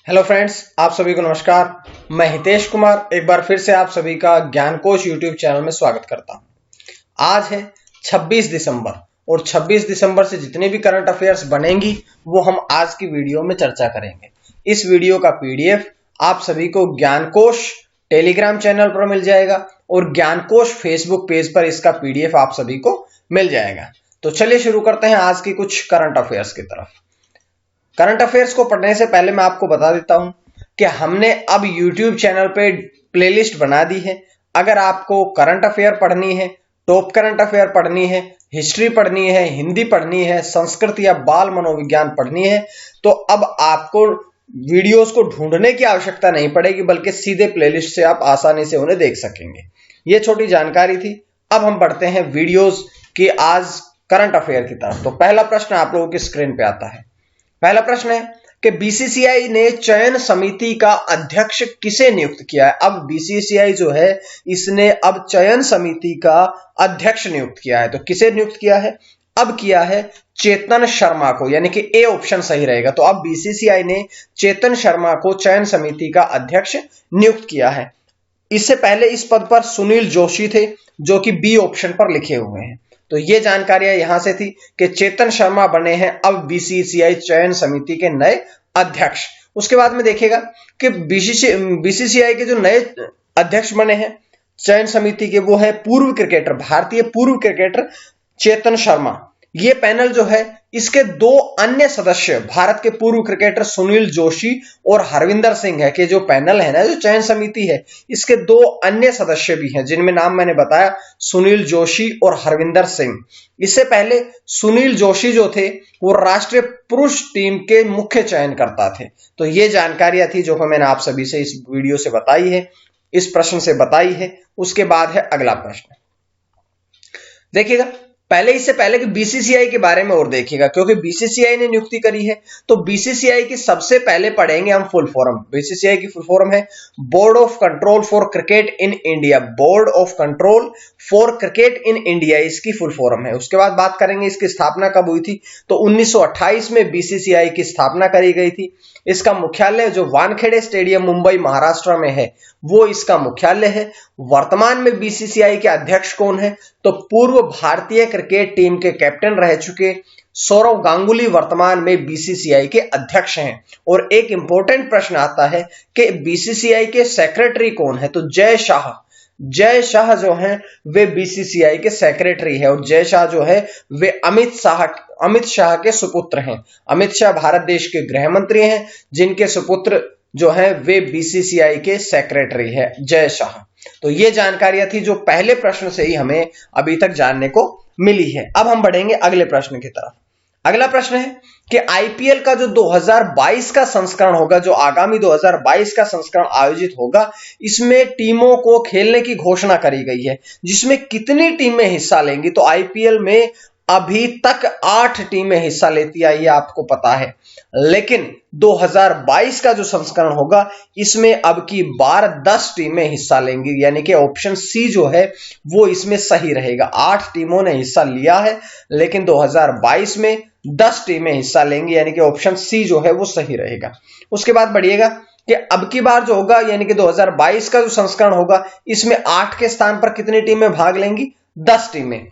Hello friends, आप सभी को नमस्कार। मैं हितेश कुमार एक बार फिर से आप सभी का ज्ञानकोश यूट्यूब चैनल में स्वागत करता हूं। आज है 26 दिसंबर और 26 दिसंबर से जितने भी करंट अफेयर्स बनेंगी वो हम आज की वीडियो में चर्चा करेंगे। इस वीडियो का पीडीएफ आप सभी को ज्ञानकोश टेलीग्राम चैनल पर मिल जाएगा और ज्ञानकोश फेसबुक पेज पर इसका पीडीएफ आप सभी को मिल जाएगा। तो चलिए शुरू करते हैं आज की कुछ करंट अफेयर्स की तरफ। करंट अफेयर्स को पढ़ने से पहले मैं आपको बता देता हूं कि हमने अब YouTube चैनल पे प्लेलिस्ट बना दी है। अगर आपको करंट अफेयर पढ़नी है, टॉप करंट अफेयर पढ़नी है, हिस्ट्री पढ़नी है, हिंदी पढ़नी है, संस्कृत या बाल मनोविज्ञान पढ़नी है, तो अब आपको वीडियोस को ढूंढने की आवश्यकता नहीं पड़ेगी, बल्कि सीधे प्लेलिस्ट से आप आसानी से उन्हें देख सकेंगे। ये छोटी जानकारी थी। अब हम बढ़ते हैं वीडियोस की आज करंट अफेयर की तरफ। तो पहला प्रश्न आप लोगों की स्क्रीन पे आता है। पहला प्रश्न है कि बीसीसीआई ने चयन समिति का अध्यक्ष किसे नियुक्त किया है। अब बीसीसीआई जो है इसने अब चयन समिति का अध्यक्ष नियुक्त किया है। तो किसे नियुक्त किया है? अब किया है चेतन शर्मा को, यानी कि ए ऑप्शन सही रहेगा। तो अब बीसीसीआई ने चेतन शर्मा को चयन समिति का अध्यक्ष नियुक्त किया है। इससे पहले इस पद पर सुनील जोशी थे, जो कि बी ऑप्शन पर लिखे हुए हैं। तो ये जानकारियां यहां से थी कि चेतन शर्मा बने हैं अब बीसीसीआई चयन समिति के नए अध्यक्ष। उसके बाद में देखिएगा कि बीसीसीआई के जो नए अध्यक्ष बने हैं चयन समिति के, वो है पूर्व क्रिकेटर, भारतीय पूर्व क्रिकेटर चेतन शर्मा। ये पैनल जो है इसके दो अन्य सदस्य भारत के पूर्व क्रिकेटर सुनील जोशी और हरविंदर सिंह है कि जो पैनल है ना, जो चयन समिति है, इसके दो अन्य सदस्य भी हैं जिनमें नाम मैंने बताया, सुनील जोशी और हरविंदर सिंह। इससे पहले सुनील जोशी जो थे वो राष्ट्रीय पुरुष टीम के मुख्य चयनकर्ता थे। तो ये जानकारियां थी जो मैंने आप सभी से इस वीडियो से बताई है, इस प्रश्न से बताई है। उसके बाद है अगला प्रश्न। देखिएगा, इससे पहले कि बीसीसीआई के बारे में और देखिएगा, क्योंकि बीसीसीआई ने नियुक्ति करी है तो बीसीसीआई की सबसे पहले पढ़ेंगे हम फुल फॉर्म। बीसीसीआई की फुल फॉर्म है board of control for cricket in India. Board of control for cricket in India इसकी फुल फॉर्म है। उसके बाद बात करेंगे इसकी स्थापना कब हुई थी। तो 1928 में बीसीसीआई की स्थापना करी गई थी। इसका मुख्यालय जो वानखेड़े स्टेडियम मुंबई महाराष्ट्र में है वो इसका मुख्यालय है। वर्तमान में बीसीसीआई के अध्यक्ष कौन है? तो पूर्व भारतीय क्रिकेट टीम के कैप्टन रह चुके सौरव गांगुली वर्तमान में बीसीसीआई के अध्यक्ष हैं। और एक इंपॉर्टेंट प्रश्न आता है कि बीसीसीआई के सेक्रेटरी कौन है? तो जय शाह जो हैं वे बीसीसीआई के सेक्रेटरी है। और जय शाह जो है वे अमित शाह के सुपुत्र हैं। अमित शाह भारत देश के गृह मंत्री हैं, जिनके सुपुत्र जो हैं वे बीसीसीआई के सेक्रेटरी है, जय शाह। तो ये जानकारियां थी जो पहले प्रश्न से ही हमें अभी तक जानने को मिली है। अब हम बढ़ेंगे अगले प्रश्न की तरफ। अगला प्रश्न है कि आईपीएल का जो 2022 का संस्करण होगा, जो आगामी 2022 का संस्करण आयोजित होगा, इसमें टीमों को खेलने की घोषणा करी गई है, जिसमें कितनी टीमें हिस्सा लेंगी। तो आईपीएल में अभी तक 8 टीमें हिस्सा लेती आई, ये आपको पता है, लेकिन 2022 का जो संस्करण होगा इसमें अब की बार 10 टीमें हिस्सा लेंगी, यानी कि ऑप्शन सी जो है वो इसमें सही रहेगा। 8 टीमों ने हिस्सा लिया है, लेकिन 2022 में 10 टीमें हिस्सा लेंगी, यानी कि ऑप्शन सी जो है वो सही रहेगा। उसके बाद बढ़िएगा कि अब की बार जो होगा, यानी कि 2022 का जो संस्करण होगा, इसमें 8 के स्थान पर कितनी टीमें भाग लेंगी? 10 टीमें।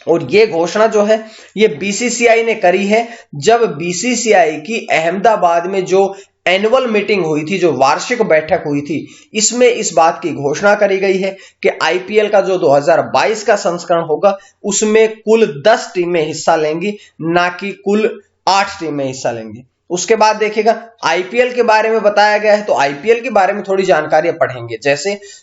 और ये घोषणा जो है ये बीसीसीआई ने करी है जब बीसीसीआई की अहमदाबाद में जो एनुअल मीटिंग हुई थी, जो वार्षिक बैठक हुई थी, इसमें इस बात की घोषणा करी गई है कि आईपीएल का जो 2022 का संस्करण होगा उसमें कुल 10 टीमें हिस्सा लेंगी, ना कि कुल 8 टीमें हिस्सा लेंगी। उसके बाद देखिएगा आईपीएल के बारे में बताया गया है, तो आईपीएल के बारे में थोड़ी जानकारियां पढ़ेंगे।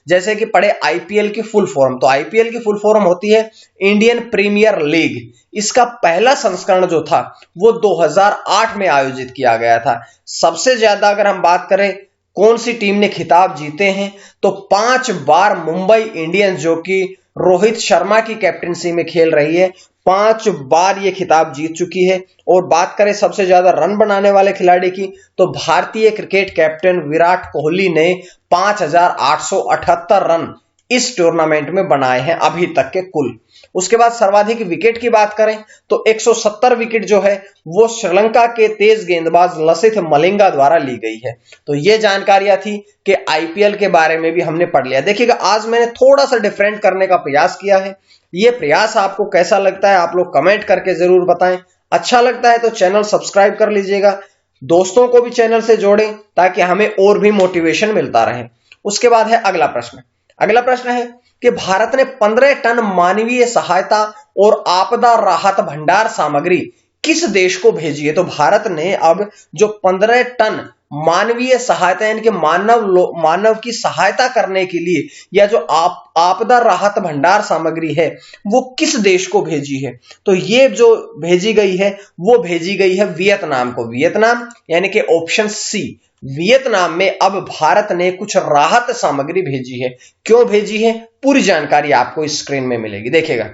जैसे कि पढ़े आईपीएल की फुल फॉर्म। तो आईपीएल की फुल फॉर्म होती है इंडियन प्रीमियर लीग। इसका पहला संस्करण जो था वो 2008 में आयोजित किया गया था। सबसे ज्यादा अगर हम बात करें कौन सी टीम ने खिताब जीते हैं, तो 5 बार मुंबई इंडियंस, जो कि रोहित शर्मा की कैप्टनसी में खेल रही है, 5 बार ये खिताब जीत चुकी है। और बात करें सबसे ज्यादा रन बनाने वाले खिलाड़ी की, तो भारतीय क्रिकेट कैप्टन विराट कोहली ने 5878 रन इस टूर्नामेंट में बनाए हैं अभी तक के कुल। उसके बाद सर्वाधिक विकेट की बात करें तो 170 विकेट जो है वो श्रीलंका के तेज गेंदबाज लसिथ मलिंगा द्वारा ली गई है। तो ये जानकारियां थी कि आईपीएल के बारे में भी हमने पढ़ लिया। देखिएगा, आज मैंने थोड़ा सा डिफरेंट करने का प्रयास किया है। ये प्रयास आपको कैसा लगता है आप लोग कमेंट करके जरूर बताएं। अच्छा लगता है तो चैनल सब्सक्राइब कर लीजिएगा, दोस्तों को भी चैनल से जोड़ें ताकि हमें और भी मोटिवेशन मिलता रहे। उसके बाद है अगला प्रश्न। अगला प्रश्न है कि भारत ने 15 टन मानवीय सहायता और आपदा राहत भंडार सामग्री किस देश को भेजी है। तो भारत ने अब जो 15 टन मानवीय सहायता यानी कि मानव की सहायता करने के लिए या जो आपदा राहत भंडार सामग्री है वो किस देश को भेजी है। तो ये जो भेजी गई है वो भेजी गई है वियतनाम को। वियतनाम यानी कि ऑप्शन सी, वियतनाम में अब भारत ने कुछ राहत सामग्री भेजी है। क्यों भेजी है पूरी जानकारी आपको इस स्क्रीन में मिलेगी। देखिएगा,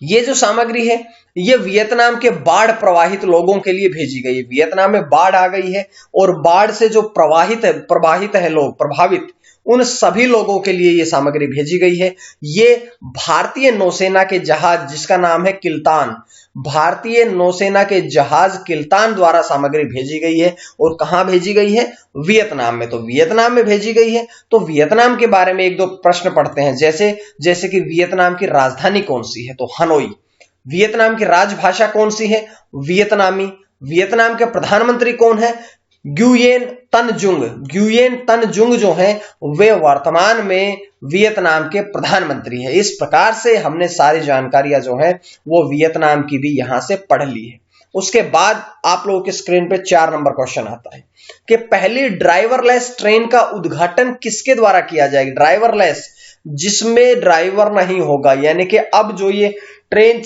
ये जो सामग्री है ये वियतनाम के बाढ़ प्रभावित लोगों के लिए भेजी गई है। वियतनाम में बाढ़ आ गई है और बाढ़ से जो प्रभावित है लोग, प्रभावित उन सभी लोगों के लिए ये सामग्री भेजी गई है। ये भारतीय नौसेना के जहाज जिसका नाम है किल्तान, भारतीय नौसेना के जहाज किल्तान द्वारा सामग्री भेजी गई है। और कहां भेजी गई है? वियतनाम में। तो वियतनाम में भेजी गई है। तो वियतनाम के बारे में एक दो प्रश्न पढ़ते हैं, जैसे कि वियतनाम की राजधानी कौन सी है? तो हनोई। वियतनाम की राजभाषा कौन सी है? वियतनामी। वियतनाम के प्रधानमंत्री कौन है? ग्युयेन तनजुंग। ग्युयेन तनजुंग जो है वे वर्तमान में वियतनाम के प्रधानमंत्री है। इस प्रकार से हमने सारी जानकारियां जो है वो वियतनाम की भी यहां से पढ़ ली है। उसके बाद आप लोगों के स्क्रीन पे 4 नंबर क्वेश्चन आता है कि पहली ड्राइवरलेस ट्रेन का उद्घाटन किसके द्वारा किया जाएगा? ड्राइवरलेस, जिसमें ड्राइवर नहीं होगा, यानी कि अब जो ये ट्रेन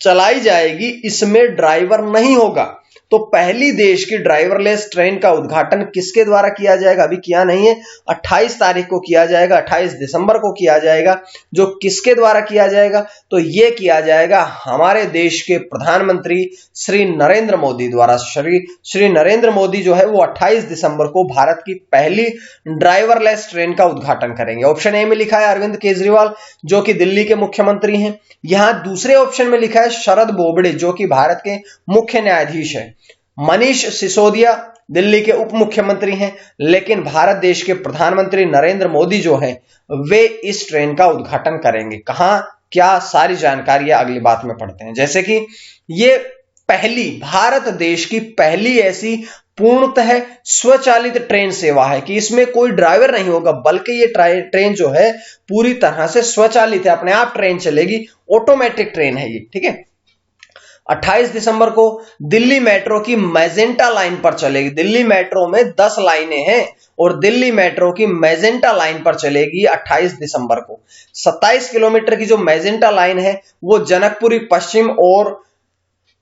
चलाई जाएगी इसमें ड्राइवर नहीं होगा। तो पहली देश की ड्राइवरलेस ट्रेन का उद्घाटन किसके द्वारा किया जाएगा? अभी किया नहीं है, 28 तारीख को किया जाएगा, 28 दिसंबर को किया जाएगा। जो किसके द्वारा किया जाएगा? तो यह किया जाएगा हमारे देश के प्रधानमंत्री श्री नरेंद्र मोदी द्वारा। श्री नरेंद्र मोदी जो है वो 28 दिसंबर को भारत की पहली ड्राइवरलेस ट्रेन का उद्घाटन करेंगे। ऑप्शन ए में लिखा है अरविंद केजरीवाल जो कि दिल्ली के मुख्यमंत्री हैं। यहां दूसरे ऑप्शन में लिखा है शरद बोबड़े जो कि भारत के मुख्य न्यायाधीश है। मनीष सिसोदिया दिल्ली के उप मुख्यमंत्री हैं। लेकिन भारत देश के प्रधानमंत्री नरेंद्र मोदी जो हैं वे इस ट्रेन का उद्घाटन करेंगे। कहां, क्या, सारी जानकारियां अगली बात में पढ़ते हैं। जैसे कि ये पहली, भारत देश की पहली ऐसी पूर्णतः स्वचालित ट्रेन सेवा है कि इसमें कोई ड्राइवर नहीं होगा, बल्कि ये ट्रेन जो है पूरी तरह से स्वचालित है, अपने आप ट्रेन चलेगी, ऑटोमेटिक ट्रेन है ये। ठीक है, 28 दिसंबर को दिल्ली मेट्रो की मैजेंटा लाइन पर चलेगी। दिल्ली मेट्रो में 10 लाइनें हैं और दिल्ली मेट्रो की मैजेंटा लाइन पर चलेगी 28 दिसंबर को। 27 किलोमीटर की जो मैजेंटा लाइन है वो जनकपुरी पश्चिम और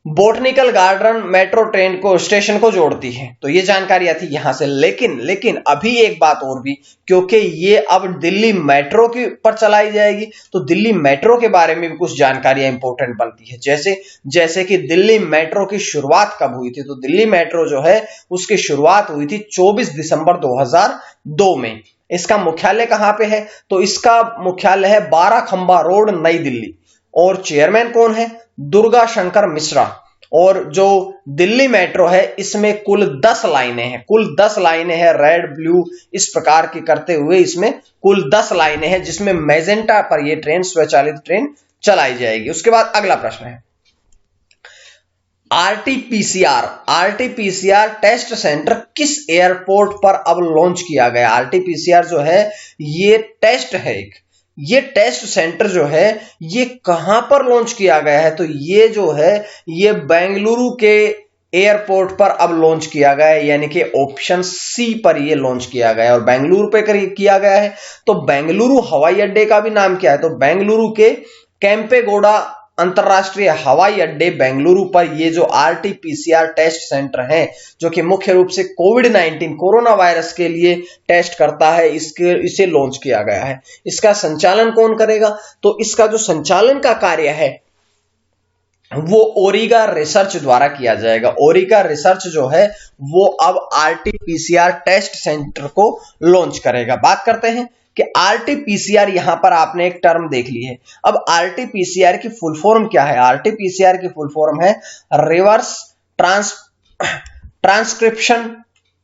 बोटनिकल गार्डन मेट्रो ट्रेन को स्टेशन को जोड़ती है। तो ये जानकारियां थी यहां से। लेकिन अभी एक बात और भी, क्योंकि ये अब दिल्ली मेट्रो की पर चलाई जाएगी तो दिल्ली मेट्रो के बारे में भी कुछ जानकारियां इंपॉर्टेंट बनती है। जैसे कि दिल्ली मेट्रो की शुरुआत कब हुई थी? तो दिल्ली मेट्रो जो है उसकी शुरुआत हुई थी 24 दिसंबर 2002 में। इसका मुख्यालय कहां पे है? तो इसका मुख्यालय है 12 खंबा रोड, नई दिल्ली। और चेयरमैन कौन है? दुर्गा शंकर मिश्रा। और जो दिल्ली मेट्रो है इसमें कुल 10 लाइनें हैं, कुल 10 लाइनें हैं, रेड ब्लू इस प्रकार की करते हुए इसमें कुल 10 लाइनें हैं जिसमें मैजेंटा पर यह ट्रेन, स्वचालित ट्रेन चलाई जाएगी। उसके बाद अगला प्रश्न है आरटीपीसीआर टेस्ट सेंटर किस एयरपोर्ट पर अब लॉन्च किया गया? आरटीपीसीआर जो है ये टेस्ट है, ये टेस्ट सेंटर जो है ये कहां पर लॉन्च किया गया है? तो ये जो है ये बेंगलुरु के एयरपोर्ट पर अब लॉन्च किया गया है, यानी कि ऑप्शन सी पर ये लॉन्च किया गया है। और बेंगलुरु पे किया गया है तो बेंगलुरु हवाई अड्डे का भी नाम क्या है? तो बेंगलुरु के केम्पेगौड़ा अंतरराष्ट्रीय हवाई अड्डे बेंगलुरु पर ये जो आरटीपीसीआर टेस्ट सेंटर है जो कि मुख्य रूप से कोविड-19 कोरोना वायरस के लिए टेस्ट करता है, इसे लॉन्च किया गया है। इसका संचालन कौन करेगा? तो इसका जो संचालन का कार्य है वो ओरिगा रिसर्च द्वारा किया जाएगा। ओरिगा रिसर्च जो है वो अब आरटीपीसीआर टेस्ट सेंटर को लॉन्च करेगा। बात करते हैं कि आरटीपीसीआर, यहां पर आपने एक टर्म देख ली है। अब आरटीपीसीआर की फुल फॉर्म क्या है? आरटीपीसीआर की फुल फॉर्म है reverse transcription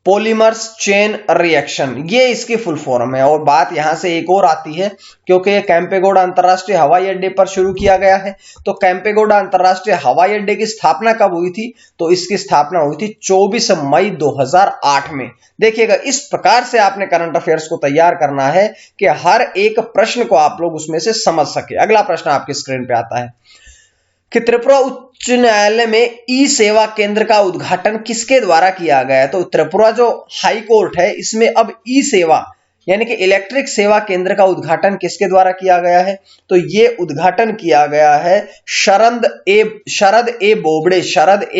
polymers chain reaction, ये इसकी फुल फॉर्म है। और बात यहां से एक और आती है, क्योंकि ये केम्पेगौड़ा अंतरराष्ट्रीय हवाई अड्डे पर शुरू किया गया है। तो केम्पेगौड़ा अंतरराष्ट्रीय हवाई अड्डे की स्थापना कब हुई थी? तो इसकी स्थापना हुई थी 24 मई 2008 में। देखिएगा, इस प्रकार से आपने करंट अफेयर्स को तैयार करना है कि हर एक प्रश्न को आप लोग उसमें से समझ सके। अगला प्रश्न आपकी स्क्रीन पे आता है कि त्रिपुरा उच्च न्यायालय में ई सेवा केंद्र का उद्घाटन किसके द्वारा किया गया है? तो त्रिपुरा जो हाई कोर्ट है, इसमें अब ई सेवा यानी कि इलेक्ट्रिक सेवा केंद्र का उद्घाटन किसके द्वारा किया गया है? तो ये उद्घाटन किया गया है शरद ए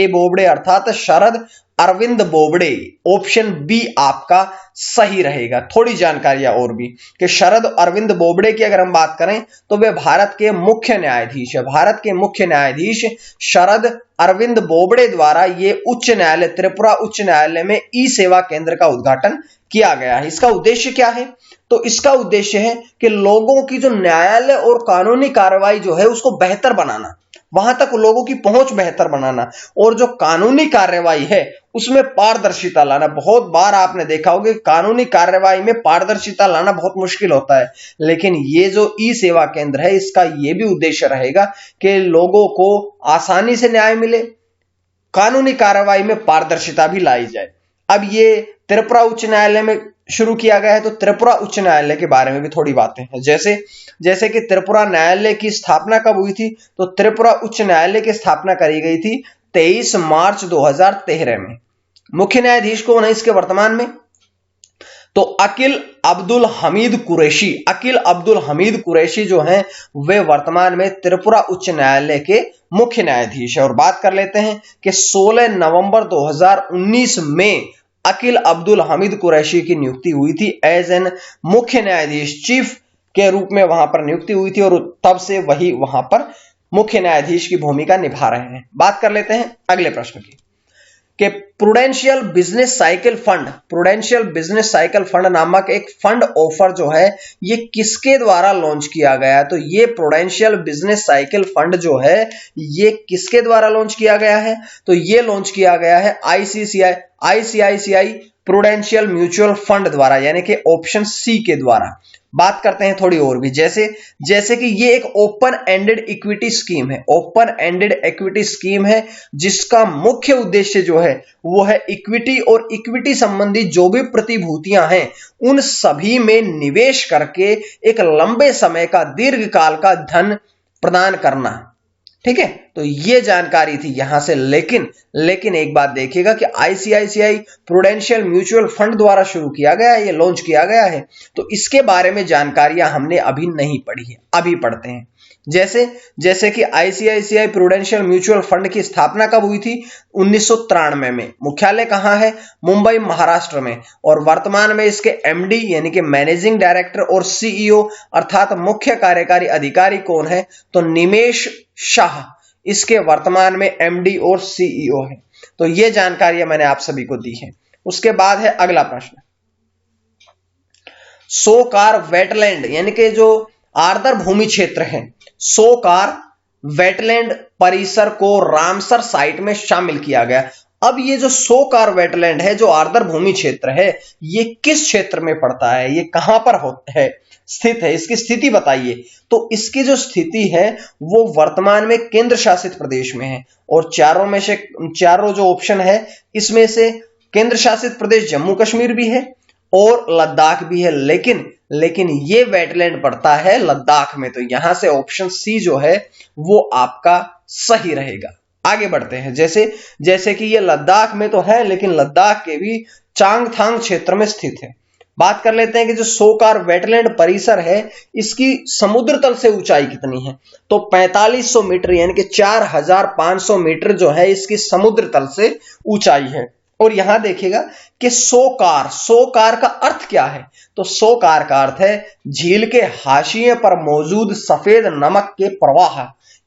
बोबड़े अर्थात शरद अरविंद बोबड़े। ऑप्शन बी आपका सही रहेगा। थोड़ी जानकारियां और भी कि शरद अरविंद बोबड़े की अगर हम बात करें तो वे भारत के मुख्य न्यायाधीश है। भारत के मुख्य न्यायाधीश शरद अरविंद बोबड़े द्वारा ये उच्च न्यायालय, त्रिपुरा उच्च न्यायालय में ई सेवा केंद्र का उद्घाटन किया गया है। इसका उद्देश्य क्या है? तो इसका उद्देश्य है कि लोगों की जो न्यायालय और कानूनी कार्रवाई जो है उसको बेहतर बनाना, वहां तक लोगों की पहुंच बेहतर बनाना, और जो कानूनी कार्रवाई है उसमें पारदर्शिता लाना। बहुत बार आपने देखा होगा कि कानूनी कार्रवाई में पारदर्शिता लाना बहुत मुश्किल होता है, लेकिन ये जो ई सेवा केंद्र है इसका ये भी उद्देश्य रहेगा कि लोगों को आसानी से न्याय मिले, कानूनी कार्रवाई में पारदर्शिता भी लाई जाए। अब ये त्रिपुरा उच्च न्यायालय में शुरू किया गया है, तो त्रिपुरा उच्च न्यायालय के बारे में भी थोड़ी बातें हैं। जैसे कि त्रिपुरा न्यायालय की स्थापना कब हुई थी? तो त्रिपुरा उच्च न्यायालय की स्थापना करी गई थी 23 मार्च 2013 में। मुख्य न्यायाधीश कौन है इसके वर्तमान में? तो अकील अब्दुल हमीद कुरैशी जो हैं वे वर्तमान में त्रिपुरा उच्च न्यायालय के मुख्य न्यायाधीश है। और बात कर लेते हैं कि 16 नवंबर 2019 में अकील अब्दुल हमीद कुरैशी की नियुक्ति हुई थी एज एन मुख्य न्यायाधीश, चीफ के रूप में वहां पर नियुक्ति हुई थी, और तब से वही वहां पर मुख्य न्यायाधीश की भूमिका निभा रहे हैं। बात कर लेते हैं अगले प्रश्न की कि प्रूडेंशियल बिजनेस साइकिल फंड नामक एक फंड ऑफर जो है ये किसके द्वारा लॉन्च किया गया? तो ये प्रूडेंशियल बिजनेस साइकिल फंड जो है ये किसके द्वारा लॉन्च किया गया है? तो ये लॉन्च किया गया है आईसीआईसीआई प्रूडेंशियल म्यूचुअल फंड द्वारा, यानी कि ऑप्शन सी के द्वारा। बात करते हैं थोड़ी और भी, जैसे कि ये एक ओपन एंडेड इक्विटी स्कीम है जिसका मुख्य उद्देश्य जो है वो है इक्विटी और इक्विटी संबंधी जो भी प्रतिभूतियां हैं उन सभी में निवेश करके एक लंबे समय का, दीर्घकाल का धन प्रदान करना। ठीक है, तो ये जानकारी थी यहां से। लेकिन एक बात देखिएगा कि आईसीआईसीआई प्रूडेंशियल म्यूचुअल फंड द्वारा शुरू किया गया है, ये लॉन्च किया गया है, तो इसके बारे में जानकारियां हमने अभी नहीं पढ़ी है, अभी पढ़ते हैं। जैसे कि आईसीआईसीआई प्रूडेंशियल म्यूचुअल फंड की स्थापना कब हुई थी? 1993 में। मुख्यालय कहां है? मुंबई, महाराष्ट्र में। और वर्तमान में इसके एमडी यानी कि मैनेजिंग डायरेक्टर और सीईओ अर्थात मुख्य कार्यकारी अधिकारी कौन है? तो निमेश शाह इसके वर्तमान में एमडी और सीईओ है। तो ये जानकारियां मैंने आप सभी को दी है। उसके बाद है अगला प्रश्न, सोकार वेटलैंड यानी कि जो आर्द्र भूमि क्षेत्र है, सोकार वेटलैंड परिसर को रामसर साइट में शामिल किया गया। अब ये जो सोकार वेटलैंड है, जो आर्द्र भूमि क्षेत्र है, ये किस क्षेत्र में पड़ता है? ये कहां पर है स्थित है? इसकी स्थिति बताइए। तो इसकी जो स्थिति है वो वर्तमान में केंद्र शासित प्रदेश में है। और चारों जो ऑप्शन है इसमें से केंद्र शासित प्रदेश जम्मू कश्मीर भी है और लद्दाख भी है, लेकिन ये वेटलैंड पड़ता है लद्दाख में। तो यहां से ऑप्शन सी जो है वो आपका सही रहेगा। आगे बढ़ते हैं, जैसे कि ये लद्दाख में तो है, लेकिन लद्दाख के भी चांगथांग क्षेत्र में स्थित है। बात कर लेते हैं कि जो सोकार वेटलैंड परिसर है इसकी समुद्र तल से ऊंचाई कितनी है? तो 4500 मीटर यानी कि 4500 मीटर जो है इसकी समुद्र तल से ऊंचाई है। और यहां देखिएगा कि सोकार का अर्थ क्या है? तो सोकार का अर्थ है झील के हाशिए पर मौजूद सफेद नमक के प्रवाह,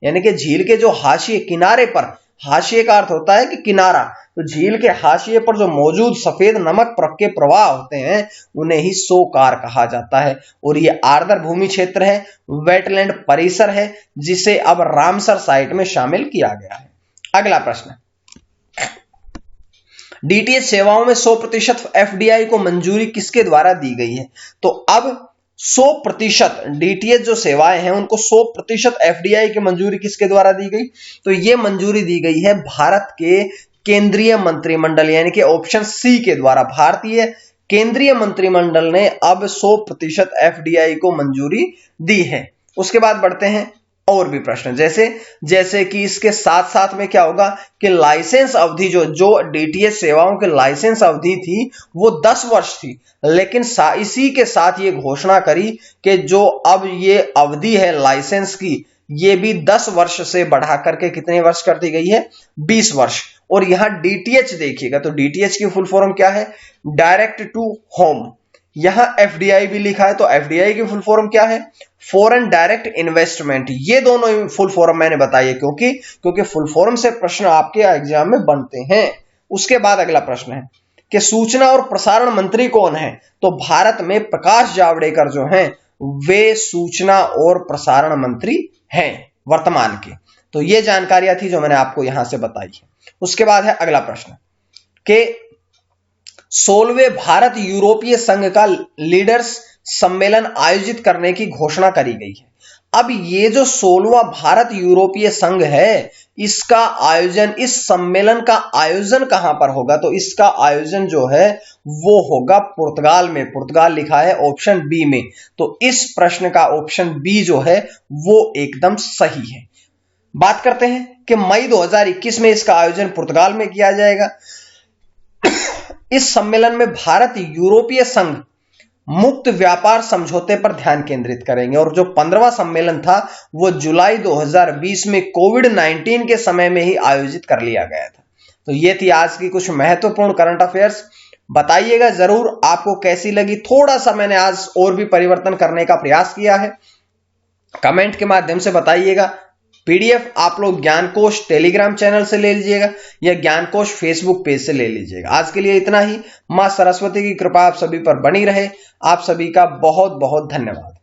यानी कि झील के जो हाशिए किनारे पर, हाशिए का अर्थ होता है कि किनारा, तो झील के हाशिए पर जो मौजूद सफेद नमक के प्रवाह होते हैं उन्हें ही सोकार कहा जाता है। और ये आर्द्र भूमि क्षेत्र है, वेटलैंड परिसर है, जिसे अब रामसर साइट में शामिल किया गया है। अगला प्रश्न, डीटीएच सेवाओं में 100% एफडीआई को मंजूरी किसके द्वारा दी गई है? तो अब 100% डीटीएच जो सेवाएं हैं उनको 100% एफडीआई की मंजूरी किसके द्वारा दी गई? तो ये मंजूरी दी गई है भारत के केंद्रीय मंत्रिमंडल यानी कि ऑप्शन सी के द्वारा। भारतीय केंद्रीय मंत्रिमंडल ने अब 100% एफडीआई को मंजूरी दी है। उसके बाद बढ़ते हैं और भी प्रश्न, जैसे कि इसके साथ साथ में क्या होगा कि लाइसेंस अवधि जो डीटीएच सेवाओं के लाइसेंस अवधि थी वो 10 वर्ष थी, लेकिन इसी के साथ ये घोषणा करी कि जो अब ये अवधि है लाइसेंस की ये भी 10 वर्ष से बढ़ा करके कितने वर्ष कर दी गई है? 20 वर्ष। और यहां डीटीएच देखिएगा तो डीटीएच की फुल फॉर्म क्या है? Direct to home. यहां एफडीआई भी लिखा है तो एफडीआई की फुल फॉर्म क्या है? Foreign direct investment. ये दोनों फुल फॉर्म मैंने बताई है क्योंकि फुल फॉर्म से प्रश्न आपके एग्जाम में बनते हैं। उसके बाद अगला प्रश्न है कि सूचना और प्रसारण मंत्री कौन है? तो भारत में प्रकाश जावड़ेकर जो हैं वे सूचना और प्रसारण मंत्री हैं वर्तमान के। तो ये जानकारियां थी जो मैंने आपको यहां से बताई है। उसके बाद है अगला प्रश्न कि 16वें भारत यूरोपीय संघ का लीडर्स सम्मेलन आयोजित करने की घोषणा करी गई है। अब ये जो 16वां भारत यूरोपीय संघ है इसका आयोजन, इस सम्मेलन का आयोजन कहां पर होगा? तो इसका आयोजन जो है वो होगा पुर्तगाल में। पुर्तगाल लिखा है ऑप्शन बी में, तो इस प्रश्न का ऑप्शन बी जो है वो एकदम सही है। बात करते हैं कि मई 2021 में इसका आयोजन पुर्तगाल में किया जाएगा। इस सम्मेलन में भारत यूरोपीय संघ मुक्त व्यापार समझौते पर ध्यान केंद्रित करेंगे। और जो 15वां सम्मेलन था वो जुलाई 2020 में कोविड-19 के समय में ही आयोजित कर लिया गया था। तो ये थी आज की कुछ महत्वपूर्ण करंट अफेयर्स। बताइएगा जरूर आपको कैसी लगी। थोड़ा सा मैंने आज और भी परिवर्तन करने का प्रयास किया है, कमेंट के माध्यम से बताइएगा। पीडीएफ आप लोग ज्ञानकोश टेलीग्राम चैनल से ले लीजिएगा या ज्ञानकोश फेसबुक पेज से ले लीजिएगा। आज के लिए इतना ही। मां सरस्वती की कृपा आप सभी पर बनी रहे। आप सभी का बहुत बहुत धन्यवाद।